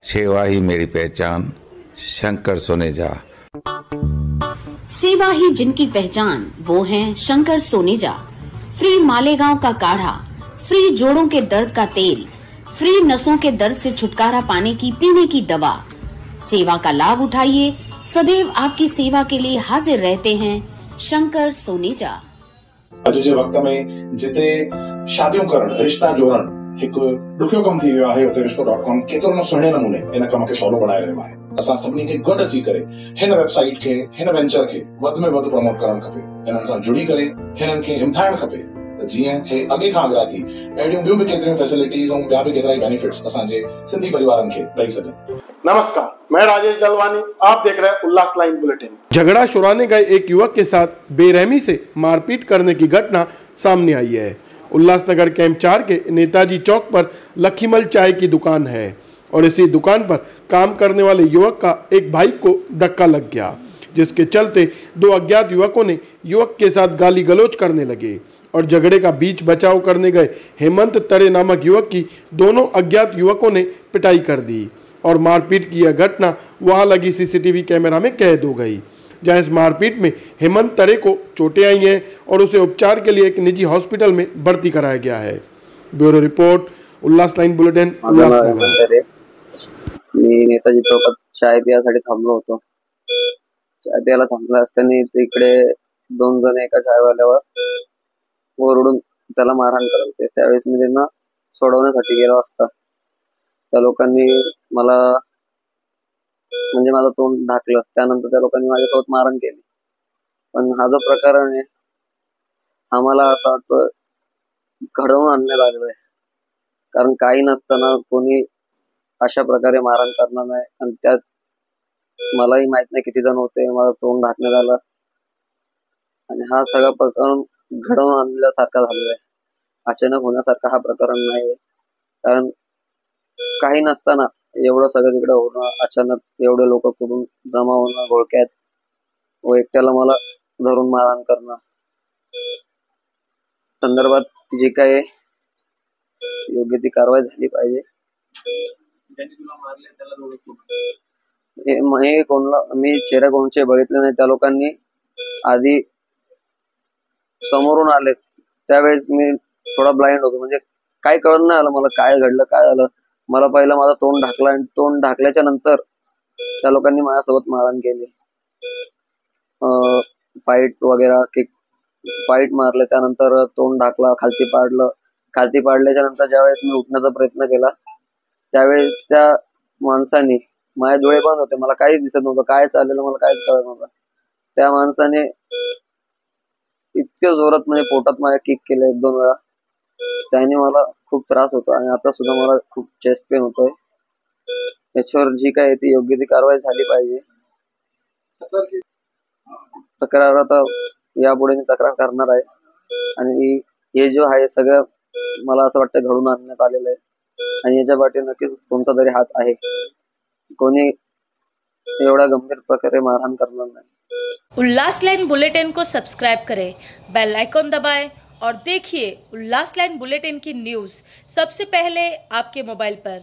सेवा ही मेरी पहचान, शंकर सोनेजा। सेवा ही जिनकी पहचान, वो हैं शंकर सोनेजा। फ्री मालेगांव का काढ़ा, फ्री जोड़ों के दर्द का तेल, फ्री नसों के दर्द से छुटकारा पाने की पीने की दवा। सेवा का लाभ उठाइए, सदैव आपकी सेवा के लिए हाजिर रहते हैं शंकर सोनेजा। अॼु जे वक़्त में जिते शादियूं करण, रिश्ता जोड़ण हिकु ॾुखियो कमु थी वियो आहे, उते रिश्तो.com केतिरो न सुहिणे नमूने इन कम खे सवलो बणाए रहियो आहे। असां सभिनी खे गॾु अची करे हिन वेबसाइट खे, हिन वेंचर खे वधि में वधि प्रमोट करणु खपे। हिननि सां जुड़ी करे हिननि खे हिमथाइणु खपे त जीअं हे अॻे खां अॻियां थी अहिड़ियूं ॿियूं बि केतिरियूं फैसिलिटीज़ ऐं ॿिया बि केतिरा ई बेनिफिट्स असांजे सिंधी परिवारनि खे ॾेई सघनि। नमस्कार, मैं राजेश दलवानी, आप देख रहे हैं उल्लास लाइन बुलेटिन। झगड़ा छुड़ाने गए एक युवक के साथ बेरहमी से मारपीट करने की घटना सामने आई है। उल्लासनगर कैंप 4 के नेताजी चौक पर लखीमल चाय की दुकान है और इसी दुकान पर काम करने वाले युवक का एक भाई को धक्का लग गया, जिसके चलते दो अज्ञात युवकों ने युवक के साथ गाली गलौज करने लगे और झगड़े का बीच बचाव करने गए हेमंत तरे नामक युवक की दोनों अज्ञात युवकों ने पिटाई कर दी और मारपीट की यह घटना वहां लगी सीसीटीवी कैमरा में कैद हो गई, जहां इस मारपीट में हेमंत तरे को चोटें आई हैं और उसे उपचार के लिए एक निजी हॉस्पिटल में भर्ती कराया गया है। ब्यूरो रिपोर्ट, उल्लास लाइन बुलेटिन, उल्लासनगर। मी नेताजी चौकात चाय पियासाठी थांबलो होतो। चाय प्यायला थांबला असताना तिकडे दोन जण एका चायवाल्यावर ओरडून त्याला मारहाण करत होते। त्यावेळेस मी त्यांना सोडवण्यासाठी गेलो असता त्या लोकांनी मला म्हणजे माझं तोंड ढाकलं। त्यानंतर त्या लोकांनी माझ्यासोबत मारहाण केली। पण हा जो प्रकार आहे आम्हाला असं वाटतं घडवून आणण्यात आलेलं आहे, कारण काही नसताना कोणी अशा प्रकारे मारहाण करणार नाही। आणि त्यात मलाही माहित नाही किती जण होते, मला तोंड ढाकण्यात आलं आणि हा सगळा प्रकार घडवून आणल्यासारखा झालेला आहे। अचानक होण्यासारखा हा प्रकरण नाही, कारण काही नसताना एवढं सगळं तिकडे होणं, अचानक एवढे लोक कुठून जमा होणं घोळक्यात व एकट्याला मला धरून मारहाण करणं संदर्भात जी काही योग्य ती कारवाई झाली पाहिजे। मी चेहरा कोणचे बघितले नाही, त्या लोकांनी आधी समोरून आले त्यावेळेस मी थोडा ब्लाइंड होतो, म्हणजे काय कळलं नाही आलं मला काय घडलं काय झालं। मला पहिला माझा तोंड ढाकला आणि तोंड ढाकल्याच्या नंतर त्या लोकांनी माझ्यासोबत मारहाण केली। फाईट वगैरे फाईट मारले, त्यानंतर तोंड ढाकला, खालती पाडल्याच्या नंतर ज्यावेळेस मी उठण्याचा प्रयत्न केला त्यावेळेस त्या माणसाने, माझे डोळे बंद होते, मला काहीच दिसत नव्हतं, काय चाललेलं मला काहीच कळत नव्हतं। त्या माणसाने इतक्या जोरात म्हणजे पोटात माझ्या किक केलं एक दोन वेळा, त्याने मला खूप त्रास होतो आणि आता सुद्धा मला खूप चेस्ट पेन होतोय। याच्यावर जी काय ती योग्य ती कारवाई झाली पाहिजे। तक्रार आता यापुढे मी तक्रार करणार आहे आणि हे जो आहे सगळं मला असं वाटतं घडून आणण्यात आलेलं आहे आणि याच्या पाठी नक्कीच कोणता तरी हात आहे। कोणी एवढा गंभीर प्रकारे मारहाण करणार नाही। उल्लास लाइन बुलेटिन को सब्सक्राइब करें, बेल आइकॉन दबाएं और देखिए उल्लास लाइन बुलेटिन की न्यूज़ सबसे पहले आपके मोबाइल पर।